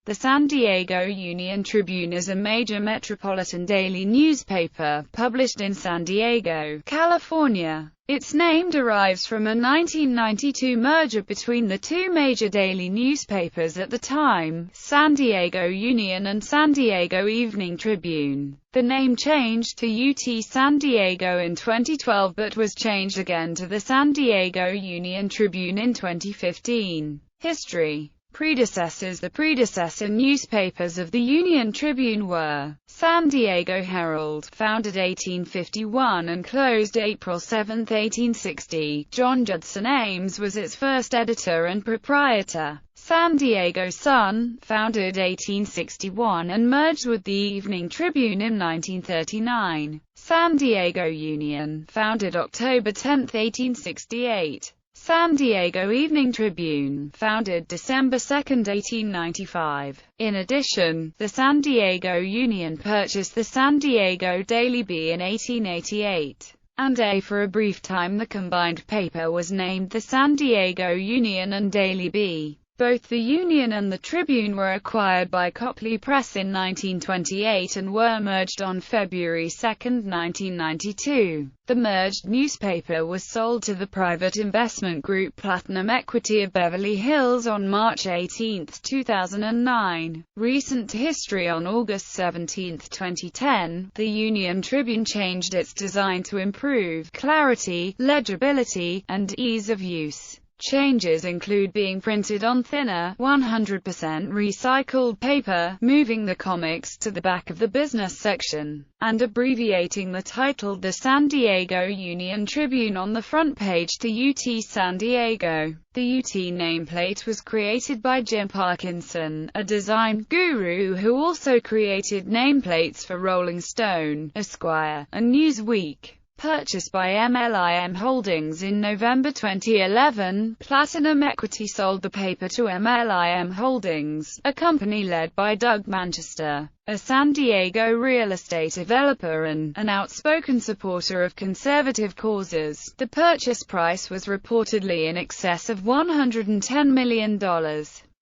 The San Diego Union-Tribune is a major metropolitan daily newspaper, published in San Diego, California. Its name derives from a 1992 merger between the two major daily newspapers at the time, San Diego Union and San Diego Evening-Tribune. The name changed to UT San Diego in 2012 but was changed again to the San Diego Union-Tribune in 2015. History. Predecessors. The predecessor newspapers of the Union-Tribune were San Diego Herald, founded 1851 and closed April 7, 1860. John Judson Ames was its first editor and proprietor. San Diego Sun, founded 1861 and merged with the Evening Tribune in 1939. San Diego Union, founded October 10, 1868. San Diego Evening-Tribune, founded December 2, 1895. In addition, the San Diego Union purchased the San Diego Daily Bee in 1888. And for a brief time the combined paper was named the San Diego Union and Daily Bee. Both the Union and the Tribune were acquired by Copley Press in 1928 and were merged on February 2, 1992. The merged newspaper was sold to the private investment group Platinum Equity of Beverly Hills on March 18, 2009. Recent history. On August 17, 2010, the Union-Tribune changed its design to improve clarity, legibility, and ease of use. Changes include being printed on thinner, 100% recycled paper, moving the comics to the back of the business section, and abbreviating the title The San Diego Union-Tribune on the front page to UT San Diego. The UT nameplate was created by Jim Parkinson, a design guru who also created nameplates for Rolling Stone, Esquire, and Newsweek. Purchased by MLIM Holdings in November 2011, Platinum Equity sold the paper to MLIM Holdings, a company led by Doug Manchester, a San Diego real estate developer and an outspoken supporter of conservative causes. The purchase price was reportedly in excess of $110 million.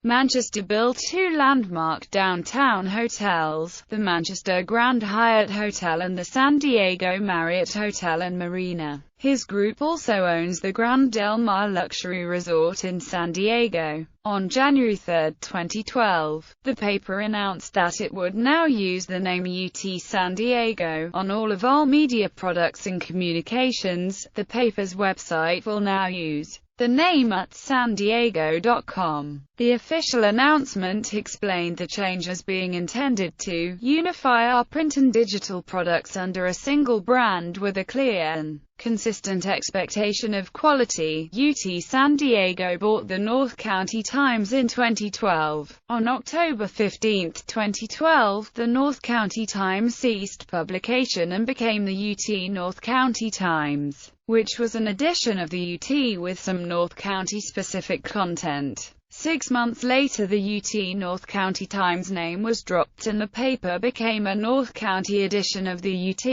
Manchester built two landmark downtown hotels, the Manchester Grand Hyatt Hotel and the San Diego Marriott Hotel and Marina. His group also owns the Grand Del Mar luxury resort in San Diego. On January 3, 2012, the paper announced that it would now use the name UT San Diego on all of all media products and communications. The paper's website will now use the name at sandiego.com. The official announcement explained the change as being intended to unify our print and digital products under a single brand with a clear and consistent expectation of quality. UT San Diego bought the North County Times in 2012. On October 15, 2012, the North County Times ceased publication and became the UT North County Times, which was an edition of the UT with some North County-specific content. 6 months later the UT North County Times name was dropped and the paper became a North County edition of the UT.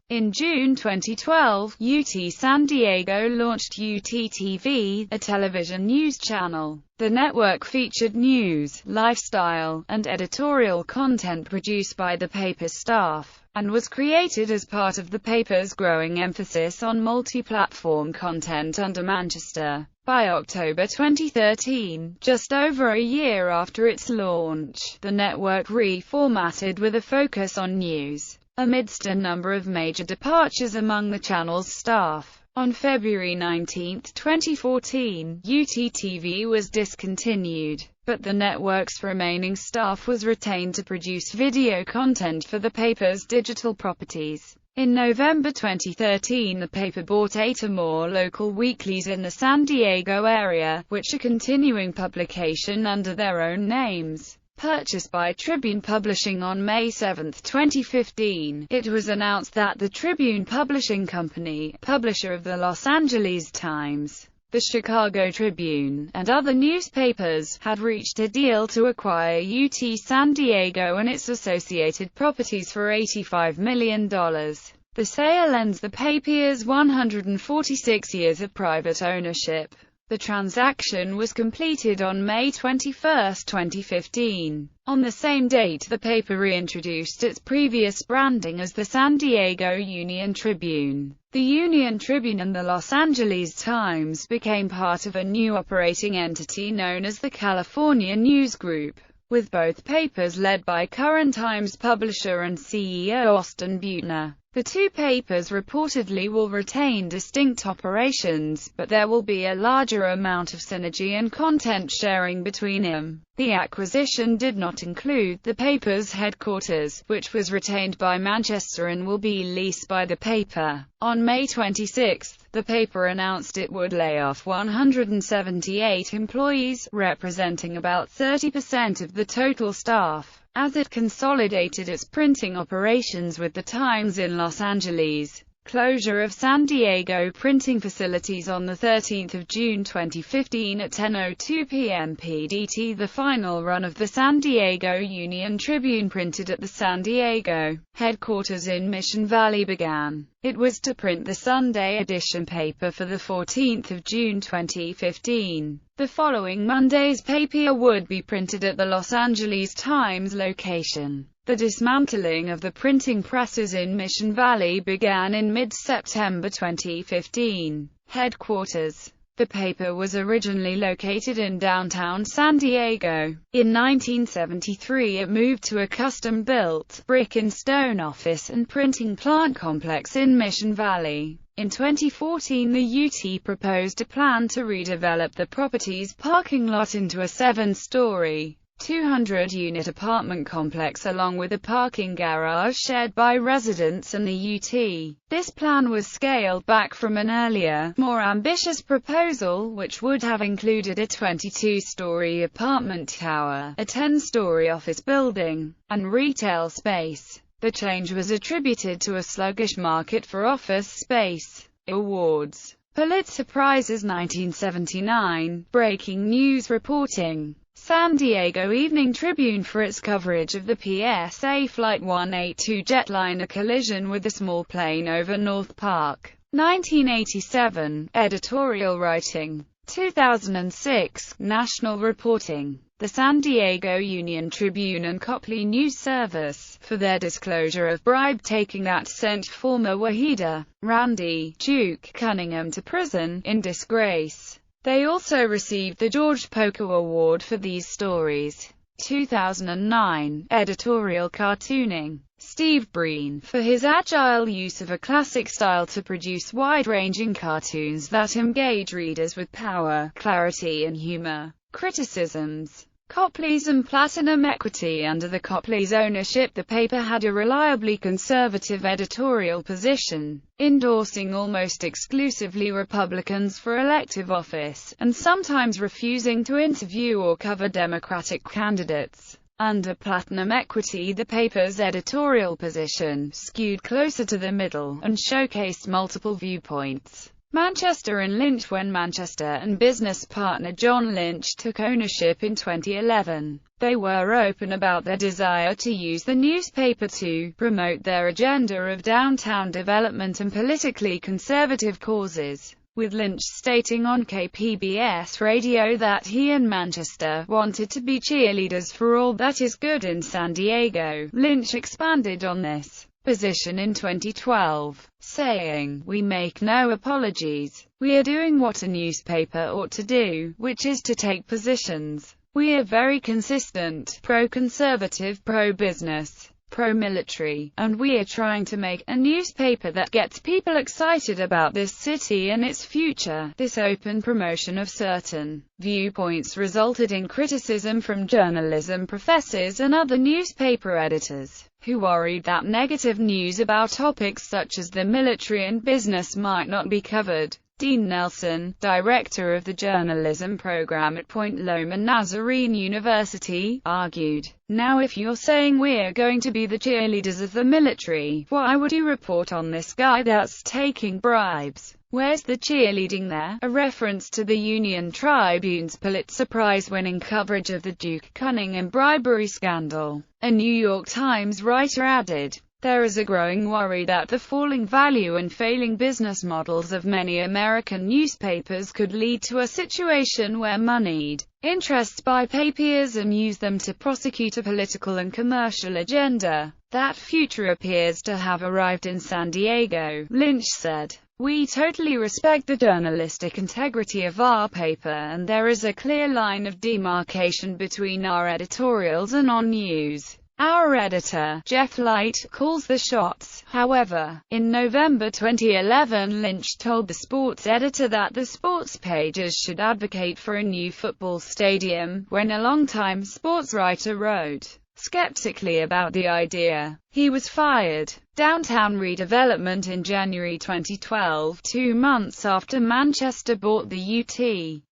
In June 2012, UT San Diego launched UT TV, a television news channel. The network featured news, lifestyle, and editorial content produced by the paper's staff, and was created as part of the paper's growing emphasis on multi-platform content under Manchester. By October 2013, just over a year after its launch, the network reformatted with a focus on news, amidst a number of major departures among the channel's staff. On February 19, 2014, UT-TV was discontinued, but the network's remaining staff was retained to produce video content for the paper's digital properties. In November 2013 the paper bought 8 or more local weeklies in the San Diego area, which are continuing publication under their own names. Purchased by Tribune Publishing on May 7, 2015, it was announced that the Tribune Publishing Company, publisher of the Los Angeles Times, the Chicago Tribune, and other newspapers, had reached a deal to acquire UT San Diego and its associated properties for $85 million. The sale ends the paper's 146 years of private ownership. The transaction was completed on May 21, 2015. On the same date, the paper reintroduced its previous branding as the San Diego Union-Tribune. The Union-Tribune and the Los Angeles Times became part of a new operating entity known as the California News Group, with both papers led by current Times publisher and CEO Austin Butner. The two papers reportedly will retain distinct operations, but there will be a larger amount of synergy and content sharing between them. The acquisition did not include the paper's headquarters, which was retained by Manchester and will be leased by the paper. On May 26, the paper announced it would lay off 178 employees, representing about 30% of the total staff, as it consolidated its printing operations with the Times in Los Angeles. Closure of San Diego printing facilities on 13 June 2015 at 10:02 p.m. PDT. The final run of the San Diego Union-Tribune, printed at the San Diego headquarters in Mission Valley, began. It was to print the Sunday edition paper for 14 June 2015. The following Monday's paper would be printed at the Los Angeles Times location. The dismantling of the printing presses in Mission Valley began in mid-September 2015. Headquarters. The paper was originally located in downtown San Diego. In 1973 it moved to a custom-built, brick-and-stone office and printing plant complex in Mission Valley. In 2014 the UT proposed a plan to redevelop the property's parking lot into a 7-story, 200-unit apartment complex along with a parking garage shared by residents and the UT. This plan was scaled back from an earlier, more ambitious proposal, which would have included a 22-story apartment tower, a 10-story office building, and retail space. The change was attributed to a sluggish market for office space. Awards. Pulitzer Prizes 1979. Breaking news reporting. San Diego Evening-Tribune for its coverage of the PSA Flight 182 jetliner collision with a small plane over North Park. 1987. Editorial writing. 2006. National reporting. The San Diego Union-Tribune and Copley News Service, for their disclosure of bribe-taking that sent former Wahida, Randy Duke Cunningham to prison, in disgrace. They also received the George Poco Award for these stories. 2009. Editorial cartooning. Steve Breen, for his agile use of a classic style to produce wide-ranging cartoons that engage readers with power, clarity and humor. Criticisms. Copley's and Platinum Equity. Under the Copley's ownership, the paper had a reliably conservative editorial position, endorsing almost exclusively Republicans for elective office, and sometimes refusing to interview or cover Democratic candidates. Under Platinum Equity, the paper's editorial position skewed closer to the middle, and showcased multiple viewpoints. Manchester and Lynch. When Manchester and business partner John Lynch took ownership in 2011, they were open about their desire to use the newspaper to promote their agenda of downtown development and politically conservative causes, with Lynch stating on KPBS radio that he and Manchester wanted to be cheerleaders for all that is good in San Diego. Lynch expanded on this position in 2012, saying, "We make no apologies. We are doing what a newspaper ought to do, which is to take positions. We are very consistent, pro-conservative, pro-business, pro-military, and we are trying to make a newspaper that gets people excited about this city and its future." This open promotion of certain viewpoints resulted in criticism from journalism professors and other newspaper editors, who worried that negative news about topics such as the military and business might not be covered. Dean Nelson, director of the journalism program at Point Loma Nazarene University, argued, "Now if you're saying we're going to be the cheerleaders of the military, why would you report on this guy that's taking bribes? Where's the cheerleading there?" A reference to the Union-Tribune's Pulitzer Prize-winning coverage of the Duke Cunningham bribery scandal. A New York Times writer added, There is a growing worry that the falling value and failing business models of many American newspapers could lead to a situation where moneyed interests buy papers and use them to prosecute a political and commercial agenda. That future appears to have arrived in San Diego, Lynch said. We totally respect the journalistic integrity of our paper, and there is a clear line of demarcation between our editorials and on-news. Our editor, Jeff Light, calls the shots. However, in November 2011, Lynch told the sports editor that the sports pages should advocate for a new football stadium, when a longtime sports writer wrote skeptically about the idea. He was fired. Downtown redevelopment in January 2012, 2 months after Manchester bought the UT.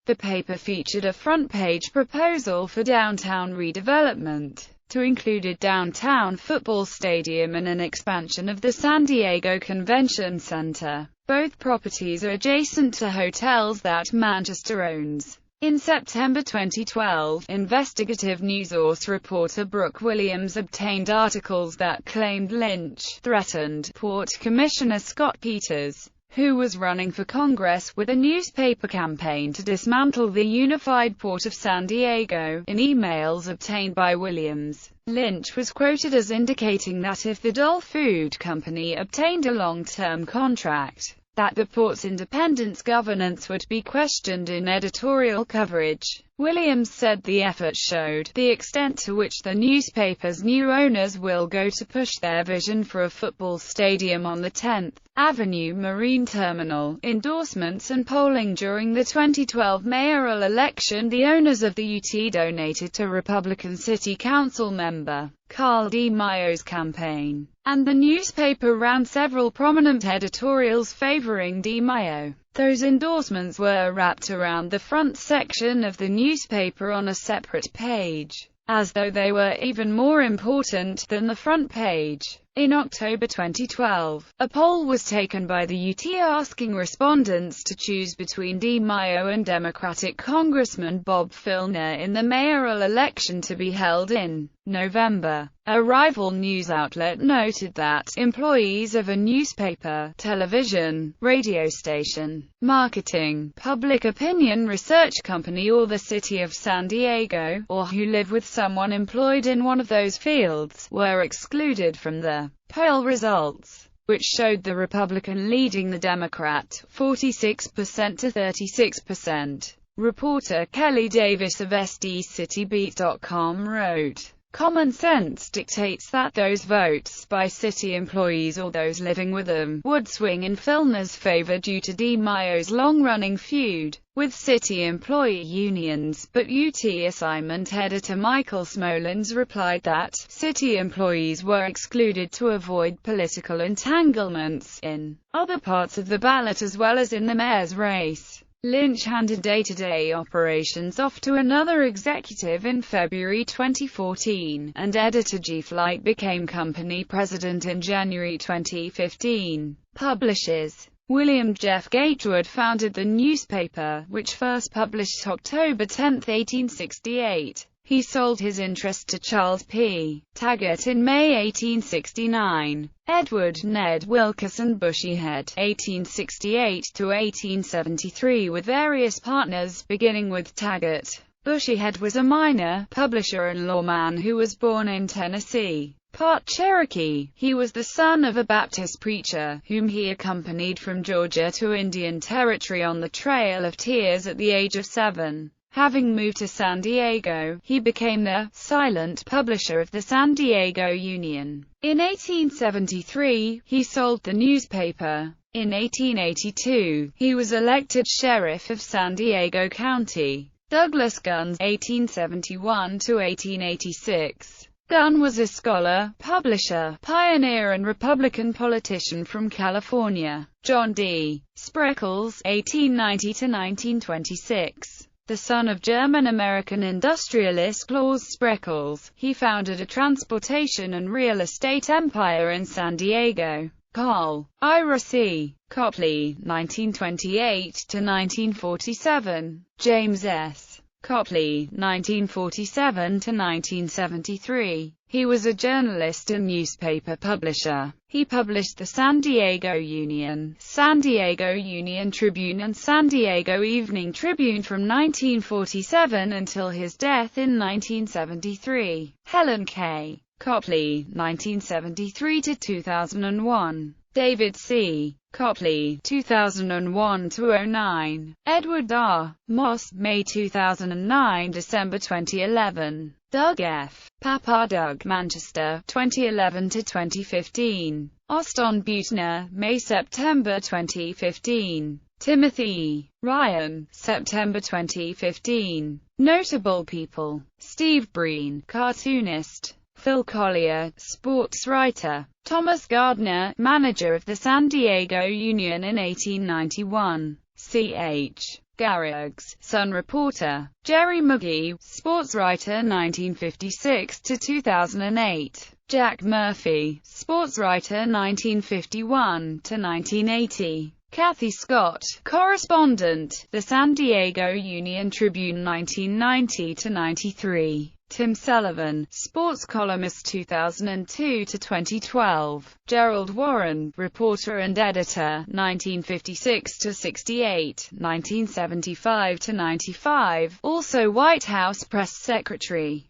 The paper featured a front-page proposal for downtown redevelopment to include a downtown football stadium and an expansion of the San Diego Convention Center. Both properties are adjacent to hotels that Manchester owns. In September 2012, investigative news source reporter Brooke Williams obtained articles that claimed Lynch threatened Port Commissioner Scott Peters, who was running for Congress, with a newspaper campaign to dismantle the unified port of San Diego. In emails obtained by Williams, Lynch was quoted as indicating that if the Dole Food Company obtained a long-term contract, that the port's independent governance would be questioned in editorial coverage. Williams said the effort showed the extent to which the newspaper's new owners will go to push their vision for a football stadium on the 10th Avenue Marine Terminal. Endorsements and polling. During the 2012 mayoral election, the owners of the UT donated to Republican City Council member Carl DiMaio's campaign, and the newspaper ran several prominent editorials favoring DiMaio. Those endorsements were wrapped around the front section of the newspaper on a separate page, as though they were even more important than the front page. In October 2012, a poll was taken by the UT asking respondents to choose between DiMaio and Democratic Congressman Bob Filner in the mayoral election to be held in November. A rival news outlet noted that employees of a newspaper, television, radio station, marketing, public opinion research company, or the city of San Diego, or who live with someone employed in one of those fields, were excluded from the poll results, which showed the Republican leading the Democrat 46% to 36%. Reporter Kelly Davis of SDCityBeat.com wrote, "Common sense dictates that those votes by city employees or those living with them would swing in Filner's favor due to DiMaio's long-running feud with city employee unions," but UT assignment editor Michael Smolens replied that city employees were excluded to avoid political entanglements in other parts of the ballot as well as in the mayor's race. Lynch handed day-to-day operations off to another executive in February 2014, and editor Jeff Light became company president in January 2015. Publishes. William Jeff Gatewood founded the newspaper, which first published October 10, 1868. He sold his interest to Charles P. Taggart in May 1869. Edward Ned Wilkerson Bushyhead, 1868 to 1873, with various partners, beginning with Taggart. Bushyhead was a miner, publisher and lawman who was born in Tennessee, part Cherokee. He was the son of a Baptist preacher, whom he accompanied from Georgia to Indian Territory on the Trail of Tears at the age of 7. Having moved to San Diego, he became the silent publisher of the San Diego Union. In 1873, he sold the newspaper. In 1882, he was elected sheriff of San Diego County. Douglas Gunn, 1871 to 1886. Gunn was a scholar, publisher, pioneer and Republican politician from California. John D. Spreckels, 1890 to 1926. The son of German-American industrialist Claus Spreckels, he founded a transportation and real estate empire in San Diego. Carl Ira C. Copley, 1928 to 1947. James S. Copley, 1947 to 1973. He was a journalist and newspaper publisher. He published the San Diego Union, San Diego Union-Tribune and San Diego Evening Tribune from 1947 until his death in 1973. Helen K. Copley, 1973 to 2001. David C. Copley, 2001 to 09. Edward R. Moss, May 2009 December 2011. Doug F. Doug, Manchester, 2011 to 2015. Austin Butner, May-September 2015. Timothy Ryan, September 2015. Notable people: Steve Breen, cartoonist; Phil Collier, sports writer; Thomas Gardner, manager of the San Diego Union in 1891; C.H. Garriggs, Sun reporter; Jerry Muggy, sports writer 1956 to 2008; Jack Murphy, sports writer 1951 to 1980; Kathy Scott, correspondent, the San Diego Union-Tribune 1990 to 93; Tim Sullivan, sports columnist 2002 to 2012; Gerald Warren, reporter and editor 1956 to 68, 1975 to 95, also White House press secretary.